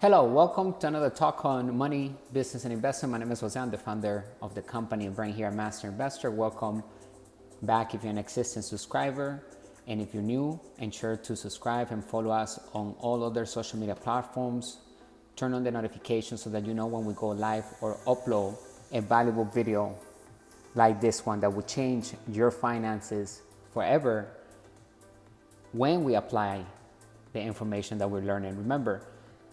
Hello, welcome to another talk on money, business, and investment. My name is Jose. I'm the founder of the company and brand here at Master Investor. Welcome back if you're an existing subscriber. And if you're new, ensure to subscribe and follow us on all other social media platforms. Turn on the notifications so that you know when we go live or upload a valuable video like this one that will change your finances forever when we apply the information that we're learning. Remember,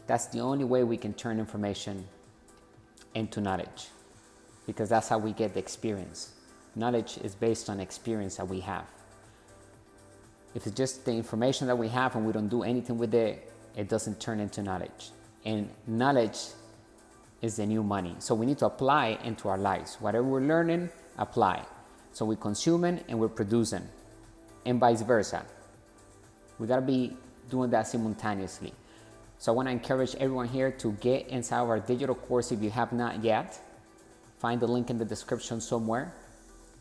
that's the only way we can turn information into knowledge, because that's how we get the experience. Knowledge is based on experience that we have. If it's just the information that we have and we don't do anything with it, it doesn't turn into knowledge. And knowledge is the new money. So we need to apply it into our lives. Whatever we're learning, apply. So we're consuming and we're producing, and vice versa. We gotta be doing that simultaneously. So I want to encourage everyone here to get inside our digital course if you have not yet. Find the link in the description somewhere.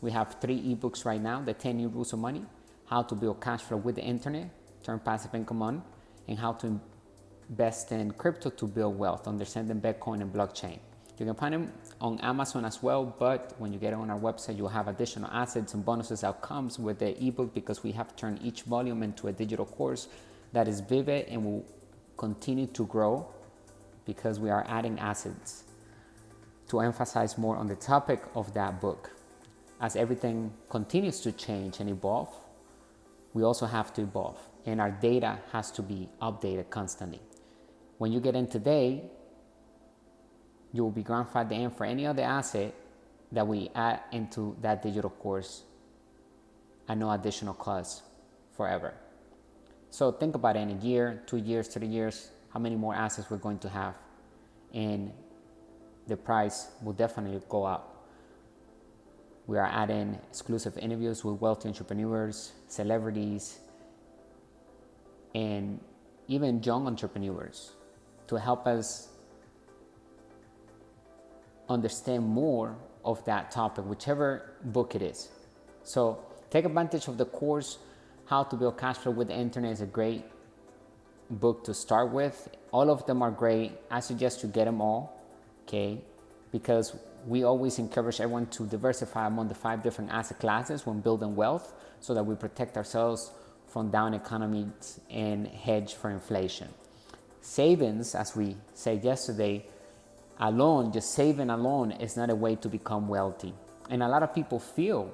We have 3 ebooks right now: the 10 new rules of money, how to build cash flow with the internet, turn passive income on, and how to invest in crypto to build wealth, understanding Bitcoin and blockchain. You can find them on Amazon as well, but when you get on our website, you'll have additional assets and bonuses that comes with the ebook, because we have turned each volume into a digital course that is vivid and will continue to grow, because we are adding assets to emphasize more on the topic of that book. As everything continues to change and evolve, we also have to evolve, and our data has to be updated constantly. When you get in today, you will be grandfathered in for any other asset that we add into that digital course at no additional cost forever. So think about it: in a year, 2 years, 3 years, how many more assets we're going to have, and the price will definitely go up. We are adding exclusive interviews with wealthy entrepreneurs, celebrities, and even young entrepreneurs to help us understand more of that topic, whichever book it is. So take advantage of the course. How to Build Cash Flow with the Internet is a great book to start with. All of them are great. I suggest you get them all, okay? Because we always encourage everyone to diversify among the 5 different asset classes when building wealth, so that we protect ourselves from down economies and hedge for inflation. Savings, as we said yesterday, alone, just saving alone, is not a way to become wealthy. And a lot of people feel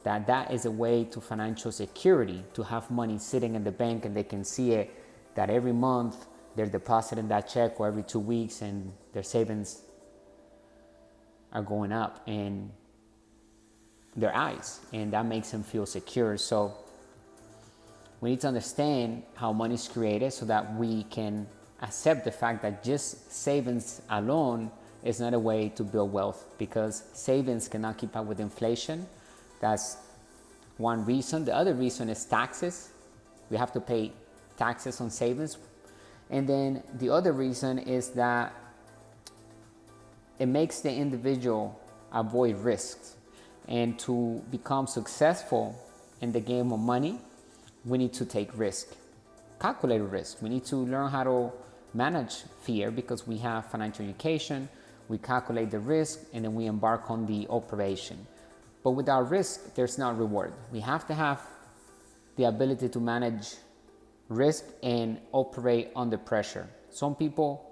that is a way to financial security, to have money sitting in the bank and they can see it, that every month they're depositing that check, or every 2 weeks, and their savings are going up in their eyes, and that makes them feel secure. So we need to understand how money is created, so that we can accept the fact that just savings alone is not a way to build wealth, because savings cannot keep up with inflation. That's one reason. The other reason is taxes. We have to pay taxes on savings. And then the other reason is that it makes the individual avoid risks. And to become successful in the game of money, we need to take risk, calculated risk. We need to learn how to manage fear, because we have financial education. We calculate the risk, and then we embark on the operation. But without risk, there's no reward. We have to have the ability to manage risk and operate under pressure. Some people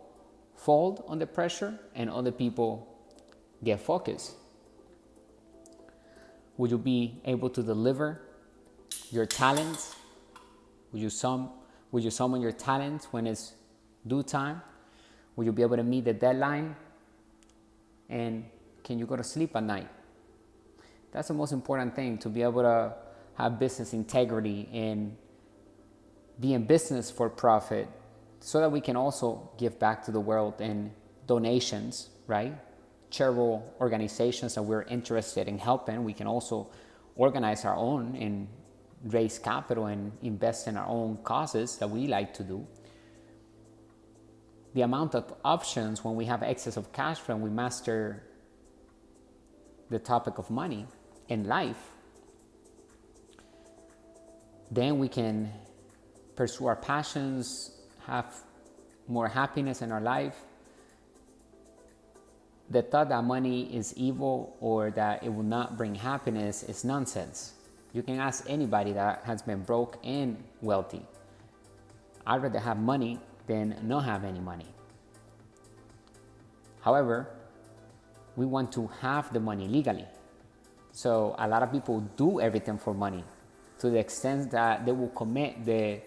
fold under pressure, and other people get focused. Will you be able to deliver your talents? Will you summon your talents when it's due time? Will you be able to meet the deadline? And can you go to sleep at night? That's the most important thing, to be able to have business integrity and be in business for profit, so that we can also give back to the world in donations, right? Charitable organizations that we're interested in helping. We can also organize our own and raise capital and invest in our own causes that we like to do. The amount of options when we have excess of cash flow and we master the topic of money in life, then we can pursue our passions, have more happiness in our life. The thought that money is evil or that it will not bring happiness is nonsense. You can ask anybody that has been broke and wealthy. I'd rather have money than not have any money. However, we want to have the money legally. So a lot of people do everything for money, to the extent that they will commit the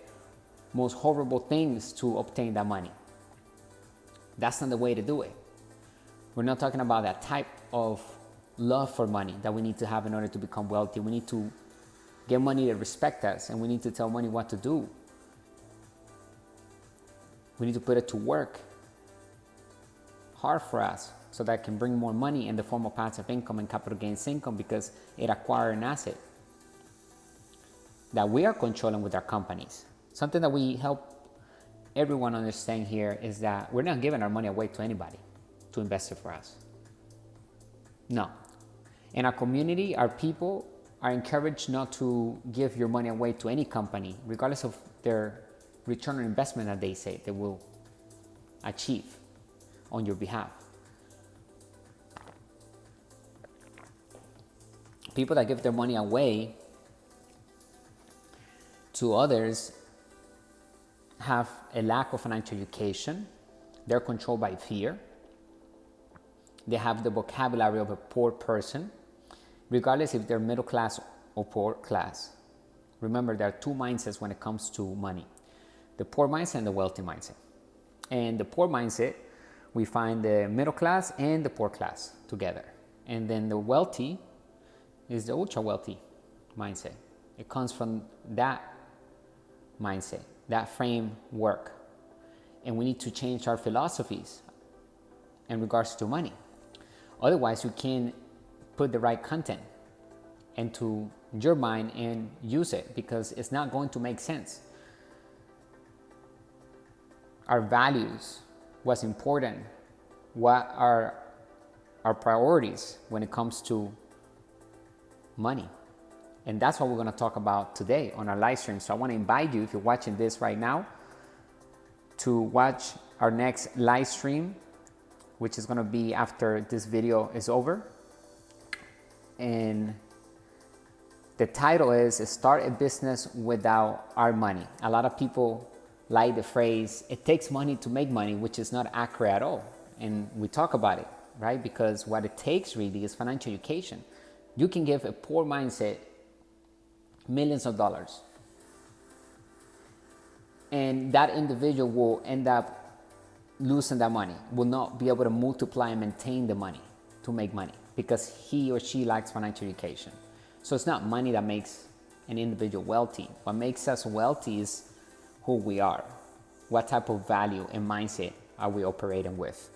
most horrible things to obtain that money. That's not the way to do it. We're not talking about that type of love for money that we need to have in order to become wealthy. We need to get money to respect us, and we need to tell money what to do. We need to put it to work hard for us so that it can bring more money in the form of passive income and capital gains income, because it acquires an asset that we are controlling with our companies. Something that we help everyone understand here is that we're not giving our money away to anybody to invest it for us. No. In our community, our people are encouraged not to give your money away to any company, regardless of their return on investment that they say they will achieve on your behalf. People that give their money away to others have a lack of financial education. They're controlled by fear. They have the vocabulary of a poor person, regardless if they're middle class or poor class. Remember, there are two mindsets when it comes to money: the poor mindset and the wealthy mindset. And the poor mindset, we find the middle class and the poor class together. And then the wealthy is the ultra wealthy mindset. It comes from that mindset, that framework. And we need to change our philosophies in regards to money. Otherwise, you can't put the right content into your mind and use it, because it's not going to make sense. Our values, what's important, what are our priorities when it comes to money. And that's what we're going to talk about today on our live stream. So I want to invite you, if you're watching this right now, to watch our next live stream, which is going to be after this video is over. And the title is Start a Business Without Our Money. A lot of people like the phrase, it takes money to make money, which is not accurate at all. And we talk about it, right? Because what it takes really is financial education. You can give a poor mindset millions of dollars, and that individual will end up losing that money, will not be able to multiply and maintain the money to make money, because he or she lacks financial education. So it's not money that makes an individual wealthy. What makes us wealthy is who we are. What type of value and mindset are we operating with?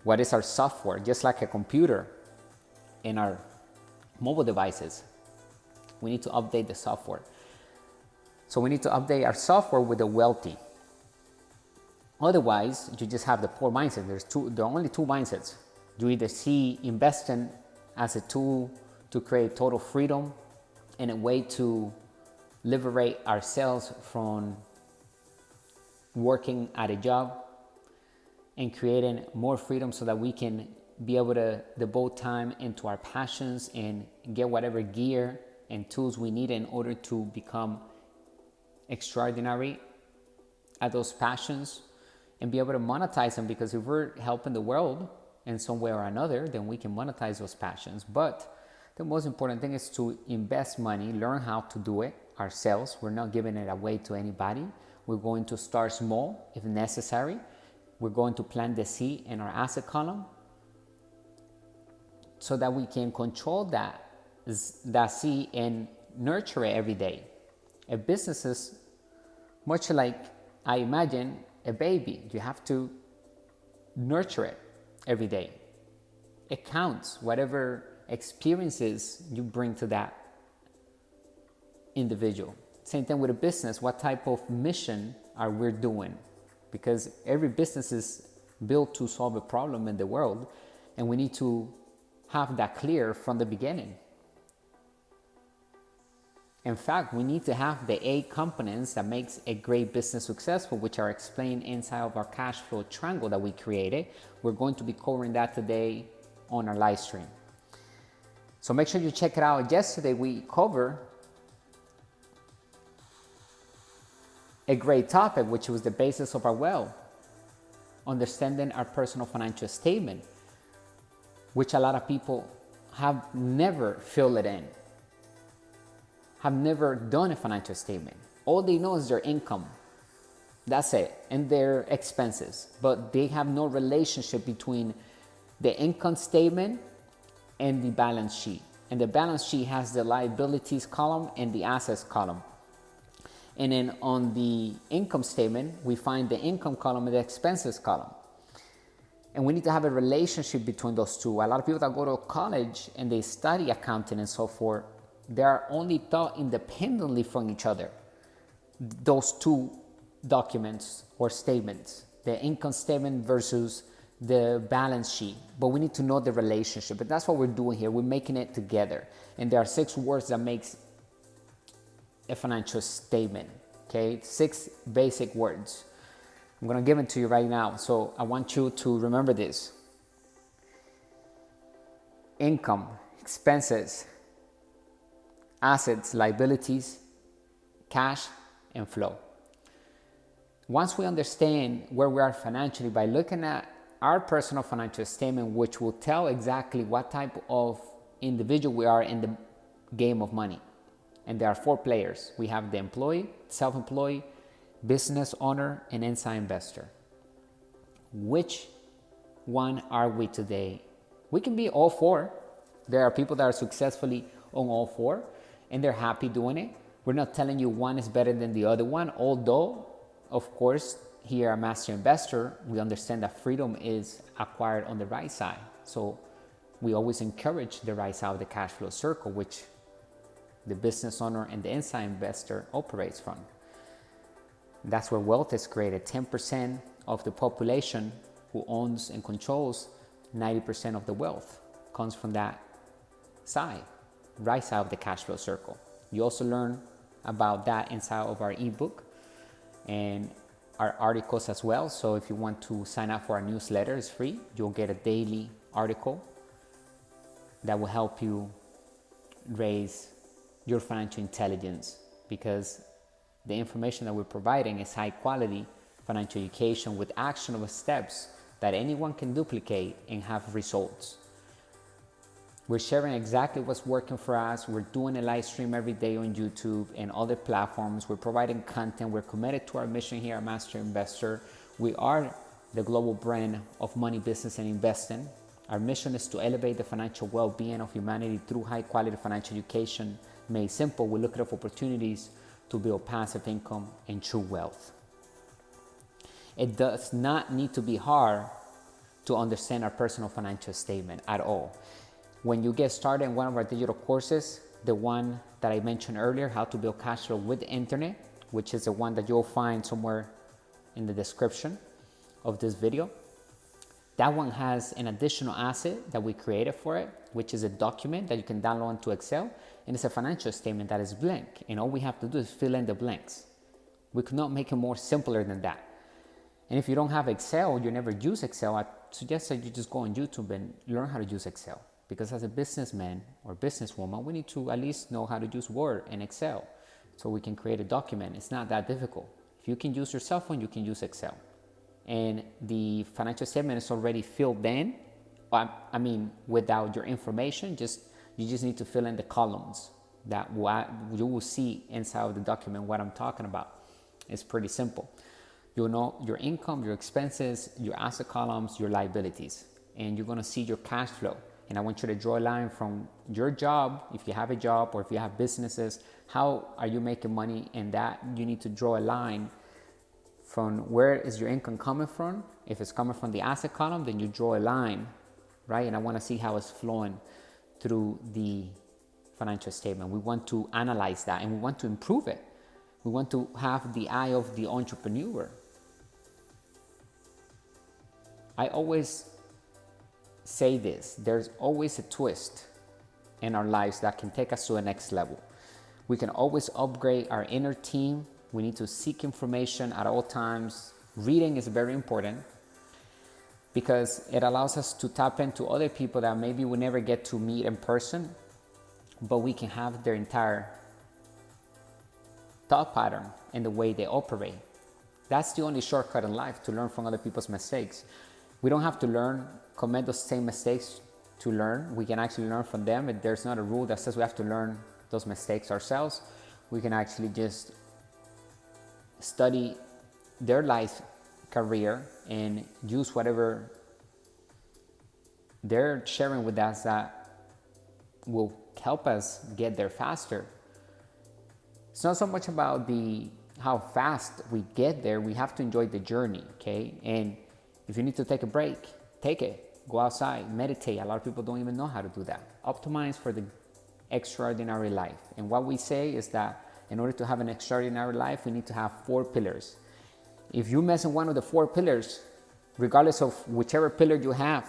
What is our software? Just like a computer in our mobile devices, we need to update the software. So we need to update our software with the wealthy. Otherwise, you just have the poor mindset. There are only two mindsets. You either see investing as a tool to create total freedom and a way to liberate ourselves from working at a job and creating more freedom so that we can be able to devote time into our passions and get whatever gear and tools we need in order to become extraordinary at those passions and be able to monetize them. Because if we're helping the world in some way or another, then we can monetize those passions. But the most important thing is to invest money, learn how to do it ourselves. We're not giving it away to anybody. We're going to start small if necessary. We're going to plant the seed in our asset column so that we can control that seed and nurture it every day. A business is much like, I imagine, a baby. You have to nurture it every day. It counts, whatever experiences you bring to that individual. Same thing with a business. What type of mission are we doing? Because every business is built to solve a problem in the world, and we need to have that clear from the beginning. In fact, we need to have the 8 components that makes a great business successful, which are explained inside of our cash flow triangle that we created. We're going to be covering that today on our live stream. So make sure you check it out. Yesterday we covered a great topic, which was the basis of our wealth, understanding our personal financial statement, which a lot of people have never filled it in, have never done a financial statement. All they know is their income. That's it, and their expenses. But they have no relationship between the income statement and the balance sheet. And the balance sheet has the liabilities column and the assets column. And then on the income statement, we find the income column and the expenses column. And we need to have a relationship between those two. A lot of people that go to college and they study accounting and so forth, they are only taught independently from each other, those two documents or statements, the income statement versus the balance sheet. But we need to know the relationship. But that's what we're doing here. We're making it together. And there are 6 words that makes a financial statement, okay? 6 basic words. I'm gonna give it to you right now. So I want you to remember this. Income, expenses, assets, liabilities, cash, and flow. Once we understand where we are financially by looking at our personal financial statement, which will tell exactly what type of individual we are in the game of money. And there are 4 players. We have the employee, self-employed, business owner, and inside investor. Which one are we today? We can be all 4. There are people that are successfully on all 4, and they're happy doing it. We're not telling you one is better than the other one, although, of course, here at Master Investor, we understand that freedom is acquired on the right side. So we always encourage the right side of the cash flow circle, which the business owner and the inside investor operates from. That's where wealth is created. 10% of the population who owns and controls 90% of the wealth comes from that side, right side of the cash flow circle. You also learn about that inside of our ebook and our articles as well. So if you want to sign up for our newsletter, it's free. You'll get a daily article that will help you raise your financial intelligence, because the information that we're providing is high quality financial education with actionable steps that anyone can duplicate and have results. We're sharing exactly what's working for us. We're doing a live stream every day on YouTube and other platforms. We're providing content. We're committed to our mission here at Master Investor. We are the global brand of money, business, and investing. Our mission is to elevate the financial well-being of humanity through high-quality financial education. Made simple, we look at opportunities to build passive income and true wealth. It does not need to be hard to understand our personal financial statement at all. When you get started in one of our digital courses, the one that I mentioned earlier, how to build cash flow with the internet, which is the one that you'll find somewhere in the description of this video, that one has an additional asset that we created for it, which is a document that you can download into Excel, and it's a financial statement that is blank, and all we have to do is fill in the blanks. We could not make it more simpler than that. And if you don't have Excel, you never use Excel, I suggest that you just go on YouTube and learn how to use Excel. Because as a businessman or businesswoman, we need to at least know how to use Word and Excel so we can create a document. It's not that difficult. If you can use your cell phone, you can use Excel. And the financial statement is already filled in. I mean, without your information, you just need to fill in the columns that you will see inside of the document what I'm talking about. It's pretty simple. You'll know your income, your expenses, your asset columns, your liabilities, and you're gonna see your cash flow. And I want you to draw a line from your job, if you have a job or if you have businesses, how are you making money? And that you need to draw a line from where is your income coming from. If it's coming from the asset column, then you draw a line, right? And I want to see how it's flowing through the financial statement. We want to analyze that and we want to improve it. We want to have the eye of the entrepreneur. I always say this, there's always a twist in our lives that can take us to the next level. We can always upgrade our inner team. We need to seek information at all times. Reading is very important because it allows us to tap into other people that maybe we never get to meet in person, but we can have their entire thought pattern and the way they operate. That's the only shortcut in life, to learn from other people's mistakes. We don't have to commit those same mistakes to learn. We can actually learn from them. There's not a rule that says we have to learn those mistakes ourselves. We can actually just study their life career and use whatever they're sharing with us that will help us get there faster. It's not so much about how fast we get there. We have to enjoy the journey, okay? And if you need to take a break, take it. Go outside, meditate. A lot of people don't even know how to do that. Optimize for the extraordinary life. And what we say is that in order to have an extraordinary life, we need to have 4 pillars. If you mess in one of the 4 pillars, regardless of whichever pillar you have,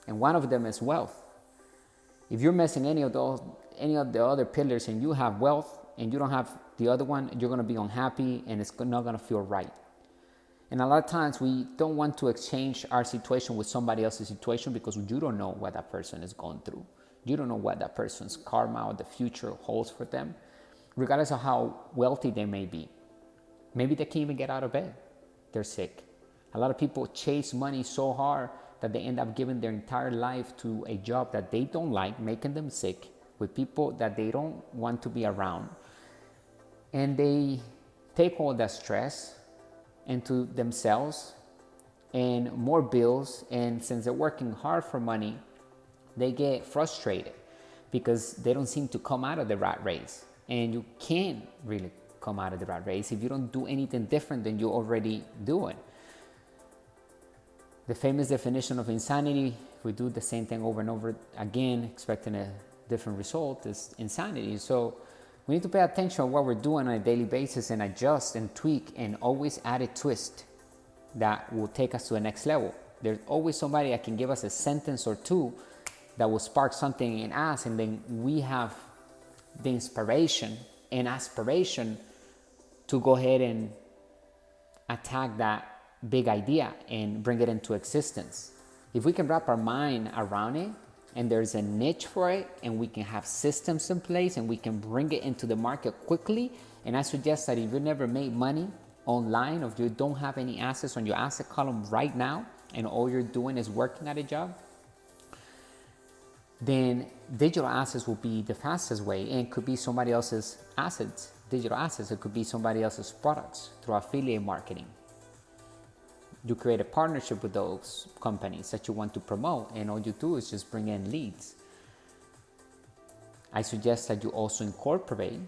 and one of them is wealth. If you're missing any of the other pillars and you have wealth and you don't have the other one, you're going to be unhappy and it's not going to feel right. And a lot of times we don't want to exchange our situation with somebody else's situation because you don't know what that person is going through. You don't know what that person's karma or the future holds for them, regardless of how wealthy they may be. Maybe they can't even get out of bed. They're sick. A lot of people chase money so hard that they end up giving their entire life to a job that they don't like, making them sick, with people that they don't want to be around. And they take all that stress into themselves and more bills. And since they're working hard for money, they get frustrated because they don't seem to come out of the rat race. And you can't really come out of the rat race if you don't do anything different than you're already doing. The famous definition of insanity, if we do the same thing over and over again, expecting a different result, is insanity. So we need to pay attention to what we're doing on a daily basis and adjust and tweak and always add a twist that will take us to the next level. There's always somebody that can give us a sentence or two that will spark something in us, and then we have the inspiration and aspiration to go ahead and attack that big idea and bring it into existence. If we can wrap our mind around it and there's a niche for it and we can have systems in place and we can bring it into the market quickly, and I suggest that if you never made money online, or if you don't have any assets on your asset column right now and all you're doing is working at a job, then digital assets will be the fastest way, and it could be somebody else's assets, digital assets. It could be somebody else's products through affiliate marketing. You create a partnership with those companies that you want to promote, and all you do is just bring in leads. I suggest that you also incorporate.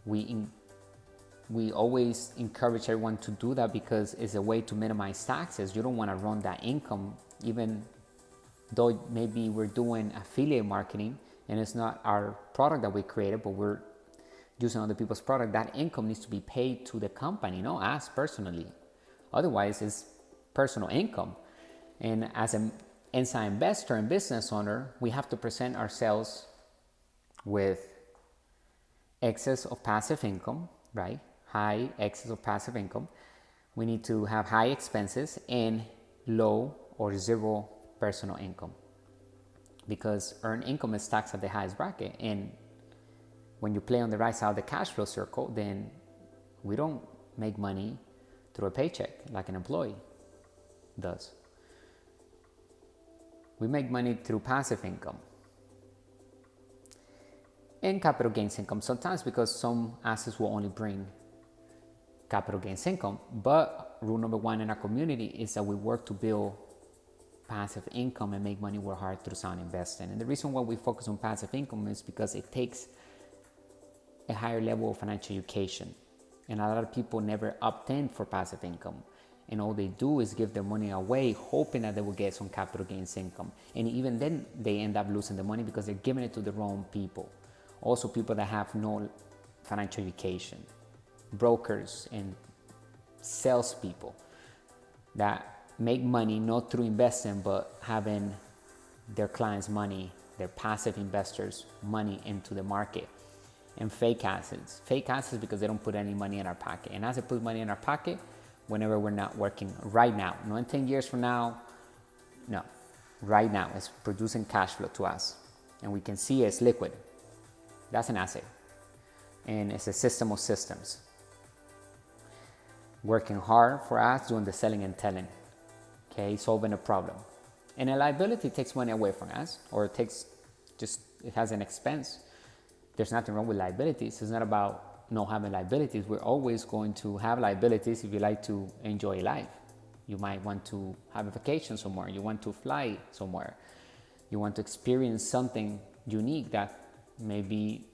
We always encourage everyone to do that because it's a way to minimize taxes. You don't want to run that income, even though maybe we're doing affiliate marketing and it's not our product that we created, but we're using other people's product. That income needs to be paid to the company, not us personally. Otherwise, it's personal income. And as an inside investor and business owner, we have to present ourselves with excess of passive income, right? High excess of passive income. We need to have high expenses and low or zero personal income, because earned income is taxed at the highest bracket. And when you play on the right side of the cash flow circle, then we don't make money through a paycheck like an employee does. We make money through passive income and capital gains income sometimes, because some assets will only bring capital gains income. But rule number 1 in our community is that we work to build passive income and make money work hard through sound investing. And the reason why we focus on passive income is because it takes a higher level of financial education. And a lot of people never opt in for passive income. And all they do is give their money away, hoping that they will get some capital gains income. And even then, they end up losing the money because they're giving it to the wrong people. Also, people that have no financial education, brokers and salespeople that make money not through investing, but having their clients' money, their passive investors' money into the market. and fake assets. Fake assets because they don't put any money in our pocket. An asset puts money in our pocket whenever we're not working right now. Not in 10 years from now. No. Right now, it's producing cash flow to us. And we can see it's liquid. That's an asset. And it's a system of systems. Working hard for us, doing the selling and telling. Okay, solving a problem. And a liability takes money away from us, or it has an expense. There's nothing wrong with liabilities. It's not about not having liabilities. We're always going to have liabilities if you like to enjoy life. You might want to have a vacation somewhere. You want to fly somewhere. You want to experience something unique that maybe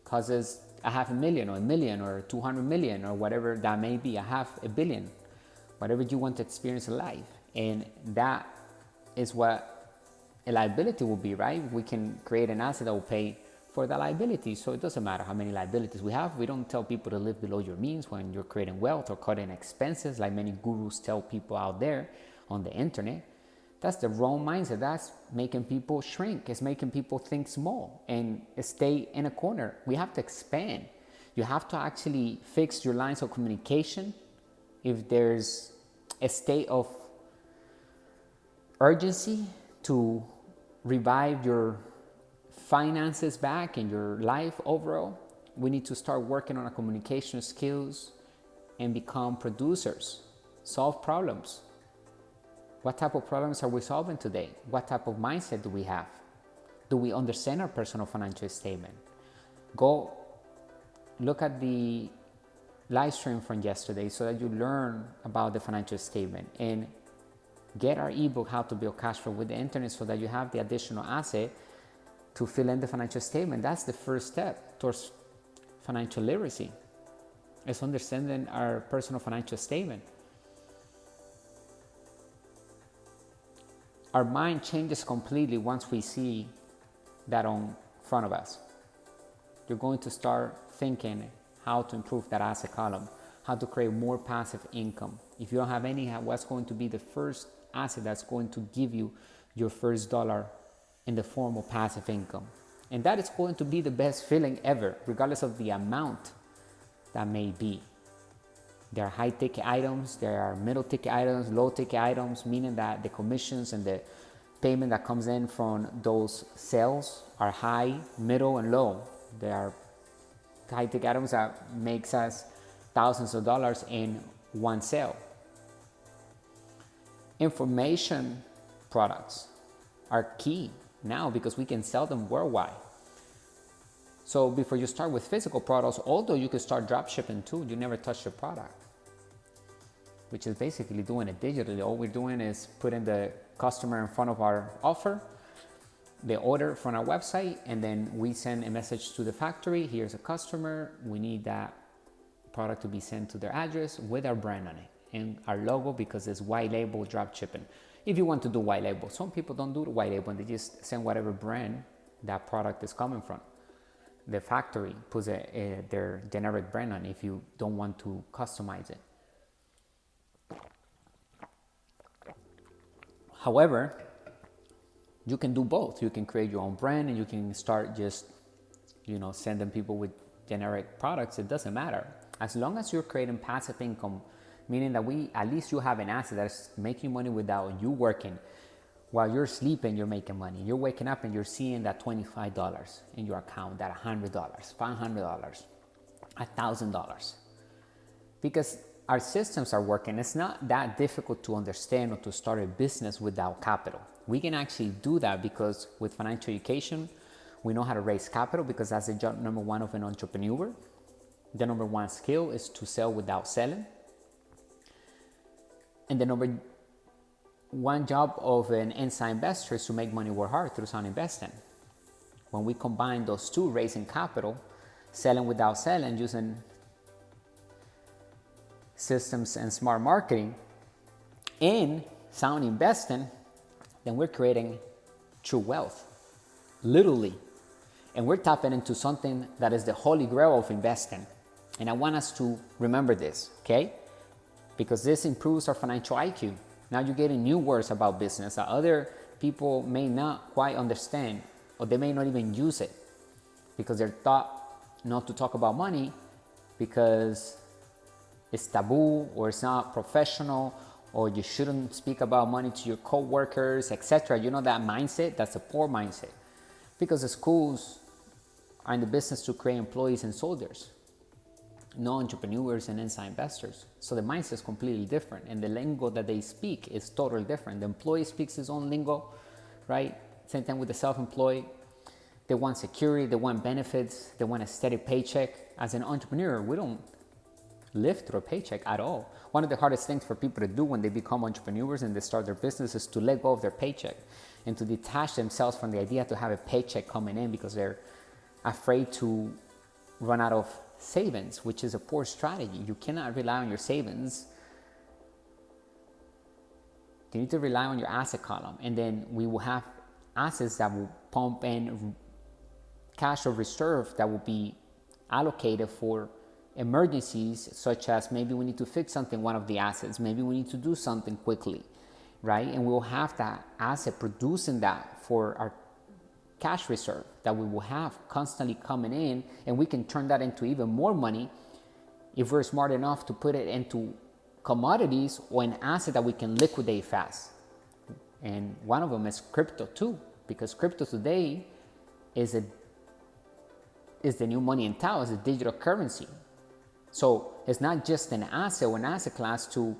causes $500,000 or $1 million or 200 million or whatever that may be, $500 million, whatever you want to experience in life. And that is what a liability will be, right? We can create an asset that will pay for the liability. So it doesn't matter how many liabilities we have. We don't tell people to live below your means when you're creating wealth or cutting expenses, like many gurus tell people out there on the internet. That's the wrong mindset. That's making people shrink. It's making people think small and stay in a corner. We have to expand. You have to actually fix your lines of communication. If there's a state of urgency to revive your finances back and your life overall, we need to start working on our communication skills and become producers, solve problems. What type of problems are we solving today? What type of mindset do we have? Do we understand our personal financial statement? Go look at the live stream from yesterday so that you learn about the financial statement, and get our ebook, How to Build Cash Flow with the Internet, so that you have the additional asset to fill in the financial statement. That's the first step towards financial literacy. It's understanding our personal financial statement. Our mind changes completely once we see that on front of us. You're going to start thinking how to improve that asset column, how to create more passive income. If you don't have any, what's going to be the first asset that's going to give you your first dollar in the form of passive income? And that is going to be the best feeling ever, regardless of the amount that may be. There are high ticket items, there are middle ticket items, low ticket items, meaning that the commissions and the payment that comes in from those sales are high, middle, and low. There are high ticket items that makes us thousands of dollars in one sale. Information products are key now because we can sell them worldwide. So before you start with physical products, although you could start drop shipping too, you never touch the product, which is basically doing it digitally. All we're doing is putting the customer in front of our offer, they order from our website, and then we send a message to the factory. Here's a customer. We need that product to be sent to their address with our brand on it and our logo, because it's white label drop shipping. If you want to do white label, some people don't do the white label and they just send whatever brand that product is coming from. The factory puts their generic brand on if you don't want to customize it. However, you can do both. You can create your own brand and you can start just, sending people with generic products. It doesn't matter. As long as you're creating passive income, meaning that at least you have an asset that's making money without you working. While you're sleeping, you're making money. You're waking up and you're seeing that $25 in your account, that $100, $500, $1,000. Because our systems are working. It's not that difficult to understand or to start a business without capital. We can actually do that because with financial education, we know how to raise capital, because that's the job number one of an entrepreneur. The number one skill is to sell without selling. And the number one job of an inside investor is to make money work hard through sound investing. When we combine those two, raising capital, selling without selling, using systems and smart marketing, and sound investing, then we're creating true wealth, literally. And we're tapping into something that is the holy grail of investing. And I want us to remember this, okay? Because this improves our financial IQ. Now you're getting new words about business that other people may not quite understand, or they may not even use it because they're taught not to talk about money because it's taboo or it's not professional, or you shouldn't speak about money to your co-workers, etc. You know, that mindset, that's a poor mindset, because the schools are in the business to create employees and soldiers, no entrepreneurs and inside investors. So the mindset is completely different, and the lingo that they speak is totally different. The employee speaks his own lingo, right? Same thing with the self-employed. They want security, they want benefits, they want a steady paycheck. As an entrepreneur, we don't live through a paycheck at all. One of the hardest things for people to do when they become entrepreneurs and they start their business is to let go of their paycheck and to detach themselves from the idea to have a paycheck coming in, because they're afraid to run out of savings, which is a poor strategy. You cannot rely on your savings. You need to rely on your asset column, and then we will have assets that will pump in cash or reserve that will be allocated for emergencies, such as maybe we need to fix something, one of the assets, maybe we need to do something quickly, right? And we'll have that asset producing that for our cash reserve that we will have constantly coming in, and we can turn that into even more money if we're smart enough to put it into commodities or an asset that we can liquidate fast. And one of them is crypto too, because crypto today is the new money in town, is a digital currency. So it's not just an asset or an asset class to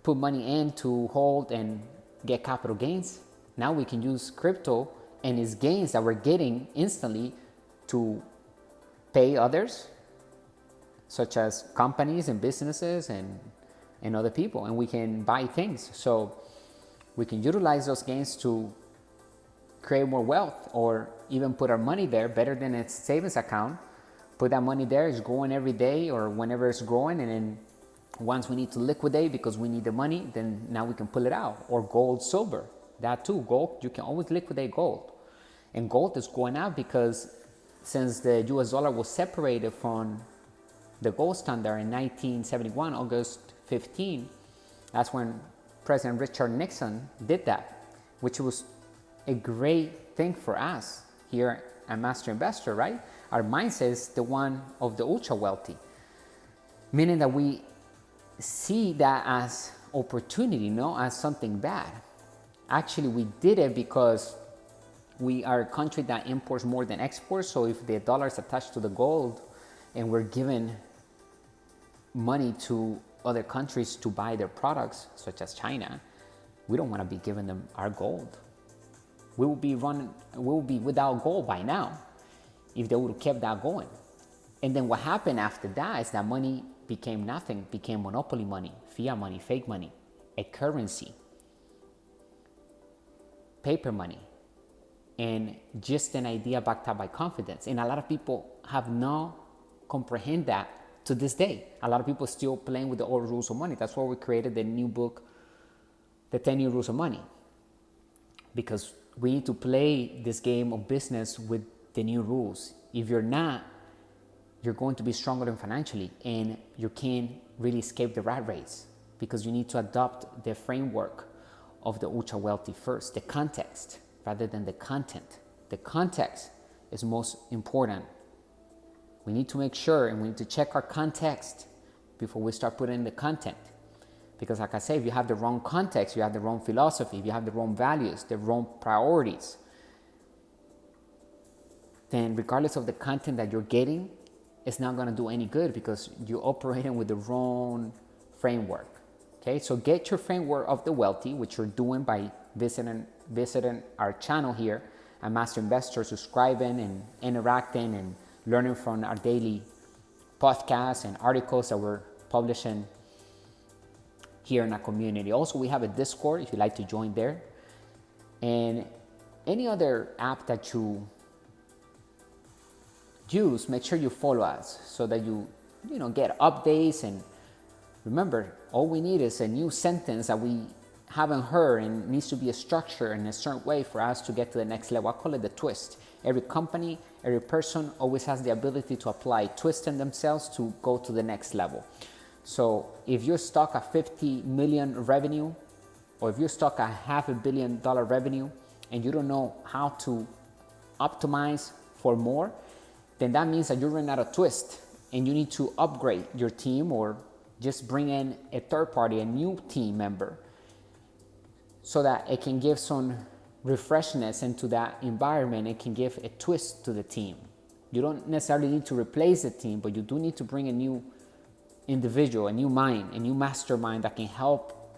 put money in to hold and get capital gains. Now we can use crypto and its gains that we're getting instantly to pay others, such as companies and businesses and other people, and we can buy things. So we can utilize those gains to create more wealth, or even put our money there better than its savings account. Put that money there, it's growing every day or whenever it's growing, and then once we need to liquidate because we need the money, then now we can pull it out. Or gold, silver, that too. Gold, you can always liquidate gold. And gold is going up because since the US dollar was separated from the gold standard in 1971, August 15, that's when President Richard Nixon did that, which was a great thing for us here at Master Investor, right? Our mindset is the one of the ultra wealthy, meaning that we see that as opportunity, not as something bad. Actually, we did it because we are a country that imports more than exports. So if the dollar is attached to the gold and we're giving money to other countries to buy their products, such as China, we don't want to be giving them our gold. We will be without gold by now if they would have kept that going. And then what happened after that is that money became nothing, became monopoly money, fiat money, fake money, a currency, paper money, and just an idea backed up by confidence. And a lot of people have not comprehend that to this day. A lot of people still playing with the old rules of money. That's why we created the new book, The 10 New Rules of Money, because we need to play this game of business with the new rules. If you're not, you're going to be struggling financially, and you can't really escape the rat race, because you need to adopt the framework of the ultra wealthy first, the context rather than the content. The context is most important. We need to make sure, and we need to check our context before we start putting in the content. Because like I say, if you have the wrong context, you have the wrong philosophy, if you have the wrong values, the wrong priorities, then regardless of the content that you're getting, it's not going to do any good because you're operating with the wrong framework. Okay, so get your framework of the wealthy, which you're doing by visiting our channel here at Master Investor, subscribing and interacting and learning from our daily podcasts and articles that we're publishing here in our community. Also, we have a Discord if you'd like to join there. And any other app that you use, make sure you follow us so that you get updates. And remember, all we need is a new sentence that we haven't heard, and it needs to be a structure in a certain way for us to get to the next level. I call it the twist. Every company, every person always has the ability to apply twist in themselves to go to the next level. So if you're stuck at 50 million revenue, or if you're stuck at $500 million revenue and you don't know how to optimize for more, then that means that you're running out of twist and you need to upgrade your team or just bring in a third party, a new team member, so that it can give some refreshness into that environment. It can give a twist to the team. You don't necessarily need to replace the team, but you do need to bring a new individual, a new mind, a new mastermind that can help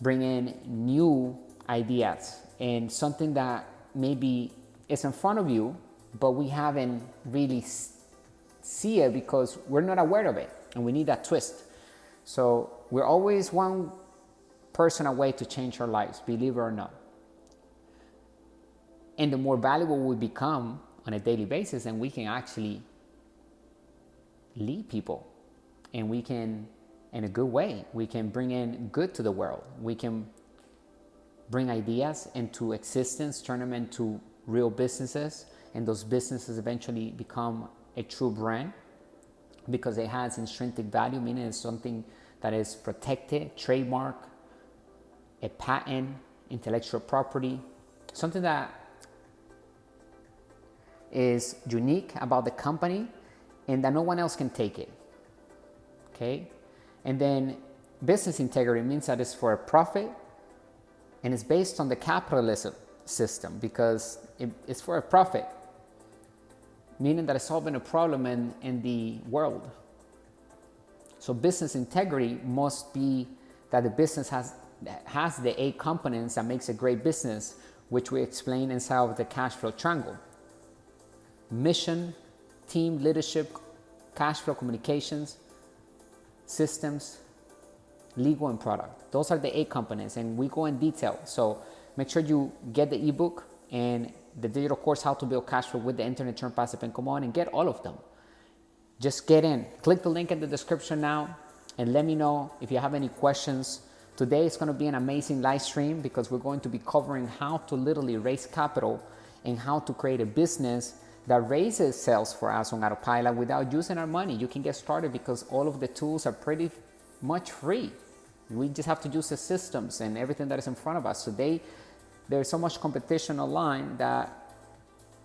bring in new ideas and something that maybe is in front of you, but we haven't really see it because we're not aware of it, and we need that twist. So we're always one person away to change our lives, believe it or not. And the more valuable we become on a daily basis, and we can actually lead people, and we can, in a good way, we can bring in good to the world. We can bring ideas into existence, turn them into real businesses, and those businesses eventually become a true brand because it has intrinsic value, meaning it's something that is protected, trademark, a patent, intellectual property, something that is unique about the company and that no one else can take it. Okay? And then business integrity means that it's for a profit and it's based on the capitalism system because it's for a profit, meaning that it's solving a problem in the world. So business integrity must be that the business has the 8 components that makes a great business, which we explain inside of the cash flow triangle. Mission, team, leadership, cash flow, communications, systems, legal, and product. Those are the 8 components, and we go in detail. So make sure you get the ebook and the digital course, How to Build Cash Flow with the Internet, Turn Passive Income On, and get all of them. Just get in. Click the link in the description now and let me know if you have any questions. Today is going to be an amazing live stream because we're going to be covering how to literally raise capital and how to create a business that raises sales for us on Autopilot without using our money. You can get started because all of the tools are pretty much free. We just have to use the systems and everything that is in front of us. Today, there's so much competition online that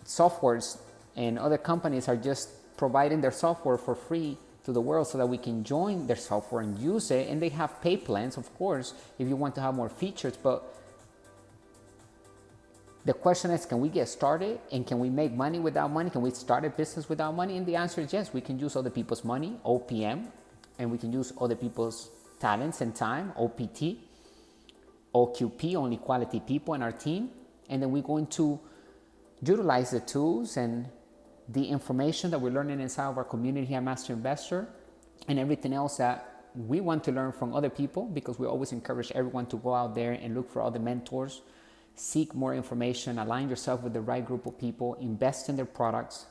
softwares and other companies are just providing their software for free to the world so that we can join their software and use it. And they have pay plans, of course, if you want to have more features. But the question is, can we get started and can we make money without money? Can we start a business without money? And the answer is yes. We can use other people's money, OPM, and we can use other people's talents and time, OPT, OQP, only quality people in our team. And then we're going to utilize the tools and the information that we're learning inside of our community here at Master Investor and everything else that we want to learn from other people, because we always encourage everyone to go out there and look for other mentors, seek more information, align yourself with the right group of people, invest in their products.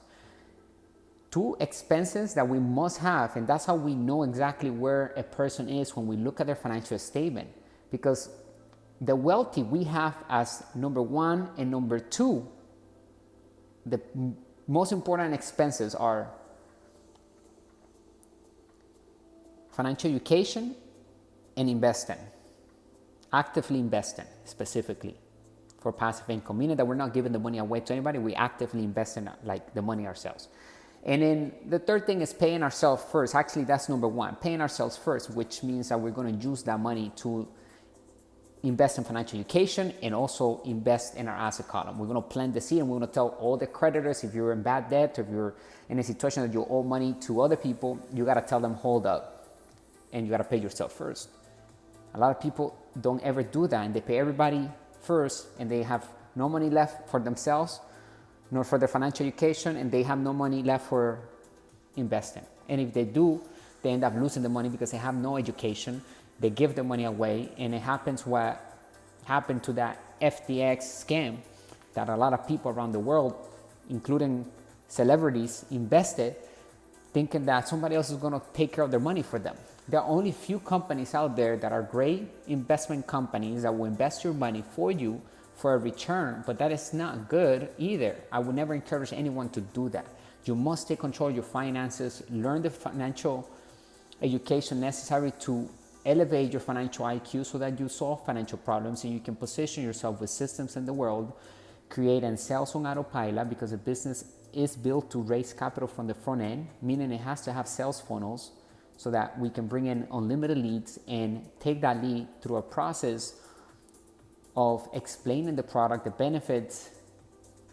2 expenses that we must have, and that's how we know exactly where a person is when we look at their financial statement, because the wealthy we have as number 1 and number 2, the most important expenses are financial education and investing, actively investing specifically for passive income, meaning that we're not giving the money away to anybody. We actively invest in like the money ourselves. And then the third thing is paying ourselves first. Actually, that's number 1, paying ourselves first, which means that we're going to use that money to invest in financial education and also invest in our asset column. We're going to plant the seed and we're going to tell all the creditors, if you're in bad debt, or if you're in a situation that you owe money to other people, you got to tell them, hold up, and you got to pay yourself first. A lot of people don't ever do that, and they pay everybody first and they have no money left for themselves nor for their financial education, and they have no money left for investing. And if they do, they end up losing the money because they have no education. They give the money away, and it happens what happened to that FTX scam that a lot of people around the world, including celebrities, invested thinking that somebody else is going to take care of their money for them. There are only few companies out there that are great investment companies that will invest your money for you for a return, but that is not good either. I would never encourage anyone to do that. You must take control of your finances, learn the financial education necessary to elevate your financial IQ so that you solve financial problems and you can position yourself with systems in the world, create and sell on autopilot, because a business is built to raise capital from the front end, meaning it has to have sales funnels so that we can bring in unlimited leads and take that lead through a process of explaining the product, the benefits,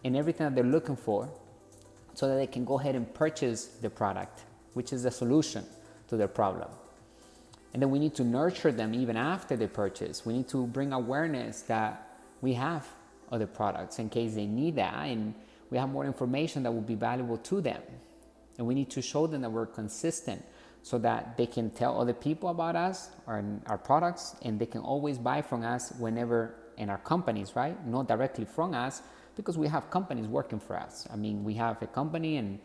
and everything that they're looking for so that they can go ahead and purchase the product, which is the solution to their problem. And then we need to nurture them even after they purchase. We need to bring awareness that we have other products in case they need that, and we have more information that will be valuable to them. And we need to show them that we're consistent so that they can tell other people about us or our products, and they can always buy from us whenever in our companies, right? Not directly from us, because we have companies working for us. I mean, we have a company, and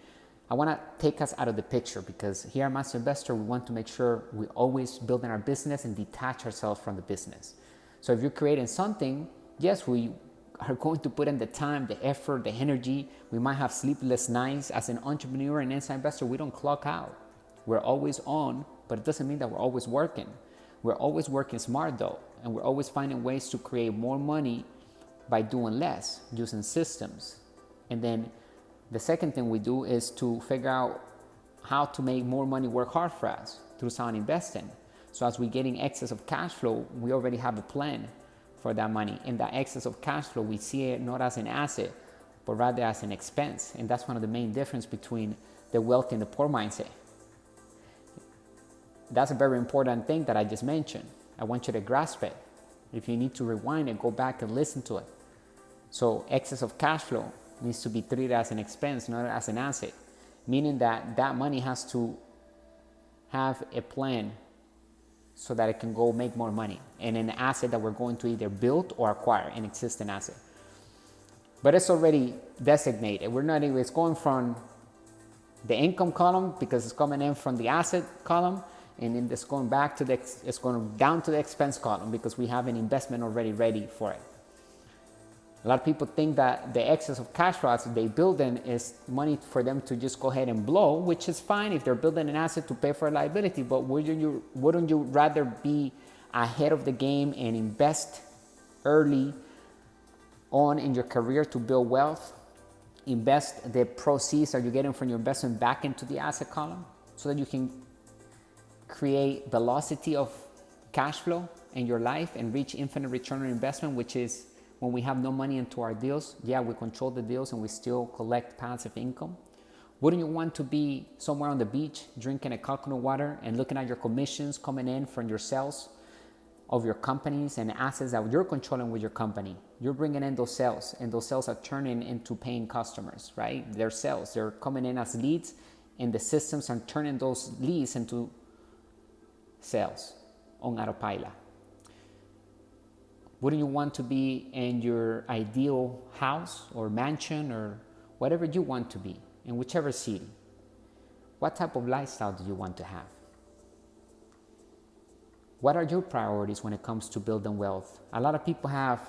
I want to take us out of the picture, because here at Master Investor, we want to make sure we always building our business and detach ourselves from the business. So if you're creating something, yes, we are going to put in the time, the effort, the energy. We might have sleepless nights. As an entrepreneur and inside investor, we don't clock out. We're always on, but it doesn't mean that we're always working. We're always working smart though, and we're always finding ways to create more money by doing less, using systems. And then the second thing we do is to figure out how to make more money work hard for us through sound investing. So as we're getting excess of cash flow, we already have a plan for that money. And that excess of cash flow, we see it not as an asset, but rather as an expense. And that's one of the main differences between the wealthy and the poor mindset. That's a very important thing that I just mentioned. I want you to grasp it. If you need to rewind and go back and listen to it. So excess of cash flow needs to be treated as an expense, not as an asset. Meaning that that money has to have a plan so that it can go make more money, and an asset that we're going to either build or acquire, an existing asset. But it's already designated. We're not even, it's going from the income column because it's coming in from the asset column, and then it's going back to it's going down to the expense column because we have an investment already ready for it. A lot of people think that the excess of cash flow as they build in is money for them to just go ahead and blow, which is fine if they're building an asset to pay for a liability. But wouldn't you rather be ahead of the game and invest early on in your career to build wealth? Invest the proceeds that you're getting from your investment back into the asset column so that you can create velocity of cash flow in your life and reach infinite return on investment, which is when we have no money into our deals. Yeah, we control the deals and we still collect passive income. Wouldn't you want to be somewhere on the beach drinking a coconut water and looking at your commissions coming in from your sales of your companies and assets that you're controlling with your company? You're bringing in those sales, and those sales are turning into paying customers, right? They're sales. They're coming in as leads, and the systems are turning those leads into sales on autopilot. Wouldn't you want to be in your ideal house or mansion or whatever you want to be in whichever city? What type of lifestyle do you want to have? What are your priorities when it comes to building wealth? A lot of people have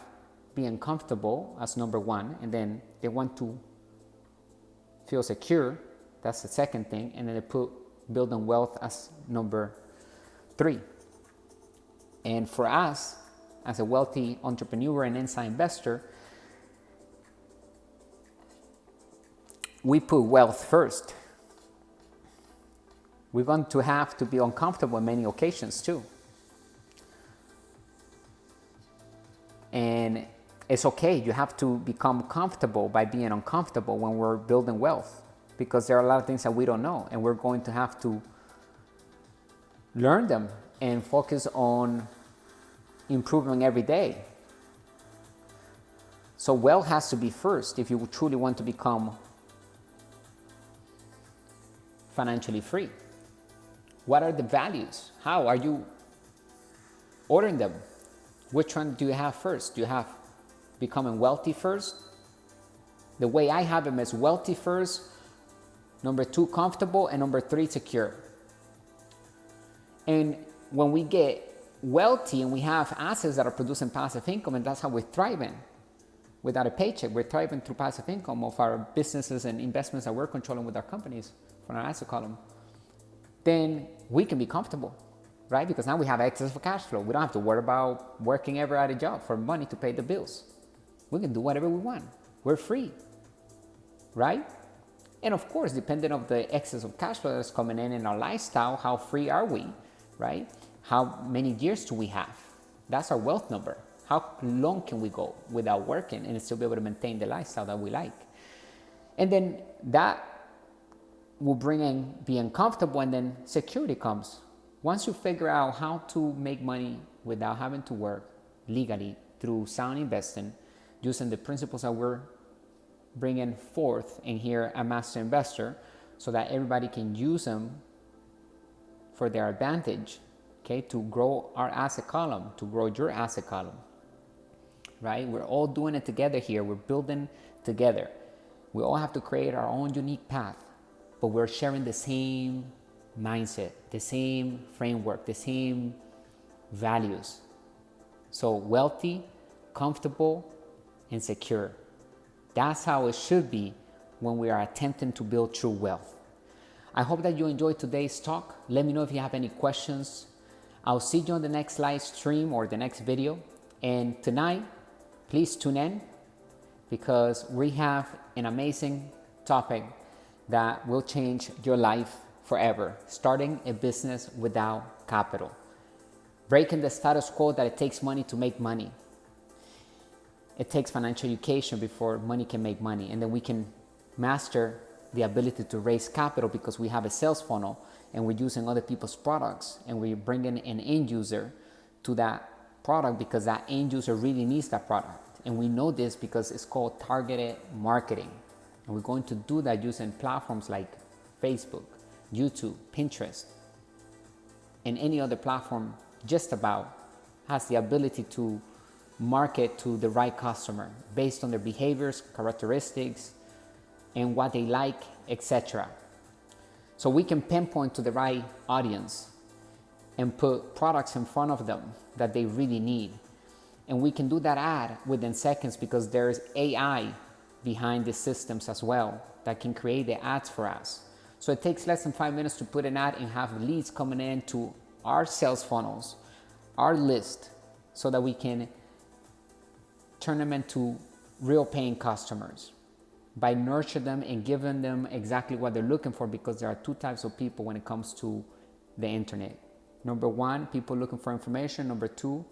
being comfortable as number one, and then they want to feel secure. That's the second thing. And then they put building wealth as number three. And for us, as a wealthy entrepreneur and inside investor, we put wealth first. We're going to have to be uncomfortable on many occasions too. And it's okay. You have to become comfortable by being uncomfortable when we're building wealth, because there are a lot of things that we don't know, and we're going to have to learn them and focus on improving every day. So wealth has to be first if you truly want to become financially free. What are the values? How are you ordering them? Which one do you have first? Do you have becoming wealthy first? The way I have them is wealthy first, number two, comfortable, and number three, secure. And when we get wealthy and we have assets that are producing passive income, and that's how we're thriving without a paycheck. We're thriving through passive income of our businesses and investments that we're controlling with our companies from our asset column. Then we can be comfortable, right? Because now we have excess of cash flow. We don't have to worry about working ever at a job for money to pay the bills. We can do whatever we want. We're free, right? And of course, depending on the excess of cash flow that's coming in our lifestyle, how free are we, right? How many years do we have? That's our wealth number. How long can we go without working and still be able to maintain the lifestyle that we like? And then that will bring in being comfortable, and then security comes. Once you figure out how to make money without having to work legally through sound investing, using the principles that we're bringing forth in here at Master Investor, so that everybody can use them for their advantage, okay, to grow our asset column, to grow your asset column, right? We're all doing it together here. We're building together. We all have to create our own unique path, but we're sharing the same mindset, the same framework, the same values. So wealthy, comfortable, and secure. That's how it should be when we are attempting to build true wealth. I hope that you enjoyed today's talk. Let me know if you have any questions. I'll see you on the next live stream or the next video. And tonight, please tune in, because we have an amazing topic that will change your life forever. Starting a business without capital. Breaking the status quo that it takes money to make money. It takes financial education before money can make money. And then we can master the ability to raise capital because we have a sales funnel and we're using other people's products, and we're bringing an end user to that product because that end user really needs that product. And we know this because it's called targeted marketing. And we're going to do that using platforms like Facebook, YouTube, Pinterest, and any other platform just about has the ability to market to the right customer based on their behaviors, characteristics, and what they like, etc. So we can pinpoint to the right audience and put products in front of them that they really need. And we can do that ad within seconds because there's AI behind the systems as well that can create the ads for us. So it takes less than 5 minutes to put an ad and have leads coming in to our sales funnels, our list, so that we can turn them into real paying customers by nurturing them and giving them exactly what they're looking for, because there are two types of people when it comes to the internet. Number one, people looking for information. Number two,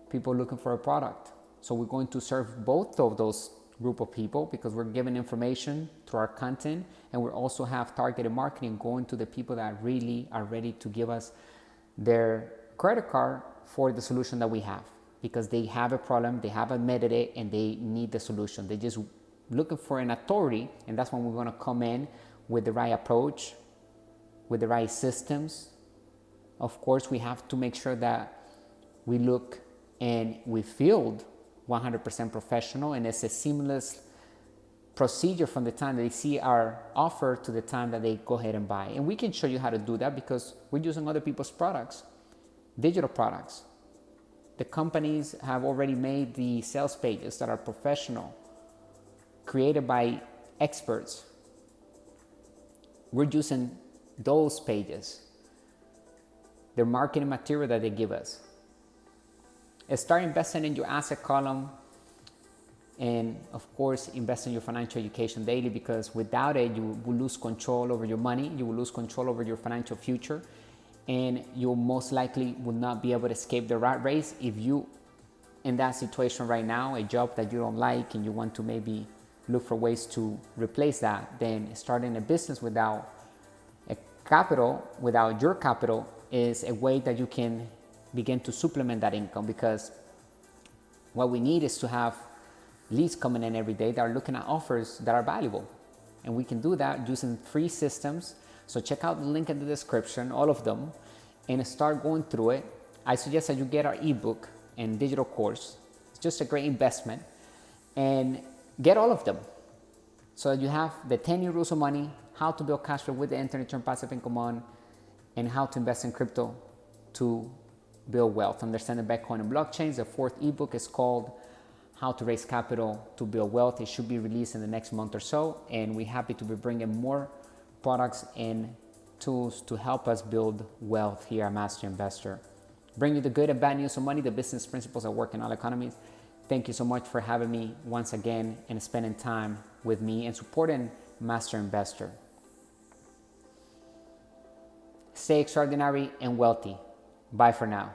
people looking for a product. So we're going to serve both of those group of people because we're giving information through our content, and we also have targeted marketing going to the people that really are ready to give us their credit card for the solution that we have, because they have a problem, they have admitted it, and they need the solution. They're just looking for an authority, and that's when we're going to come in with the right approach, with the right systems. Of course, we have to make sure that we look and we feel 100% professional, and it's a seamless procedure from the time that they see our offer to the time that they go ahead and buy. And we can show you how to do that because we're using other people's products, digital products. The companies have already made the sales pages that are professional, created by experts. We're using those pages, their marketing material that they give us. Start investing in your asset column, and of course invest in your financial education daily, because without it you will lose control over your money, you will lose control over your financial future, and you most likely will not be able to escape the rat race if you in that situation right now, a job that you don't like and you want to maybe look for ways to replace that. Then starting a business without a capital, without your capital, is a way that you can begin to supplement that income, because what we need is to have leads coming in every day that are looking at offers that are valuable. And we can do that using free systems. So check out the link in the description, all of them, and start going through it. I suggest that you get our ebook and digital course. It's just a great investment, and get all of them so that you have the 10-year rules of money, how to build cash flow with the internet, turn passive income on, and how to invest in crypto to build wealth. Understanding Bitcoin and blockchains. The fourth ebook is called How to Raise Capital to Build Wealth. It should be released in the next month or so, and we're happy to be bringing more products and tools to help us build wealth here at Master Investor. Bring you the good and bad news of money, the business principles that work in all economies. Thank you so much for having me once again and spending time with me and supporting Master Investor. Stay extraordinary and wealthy. Bye for now.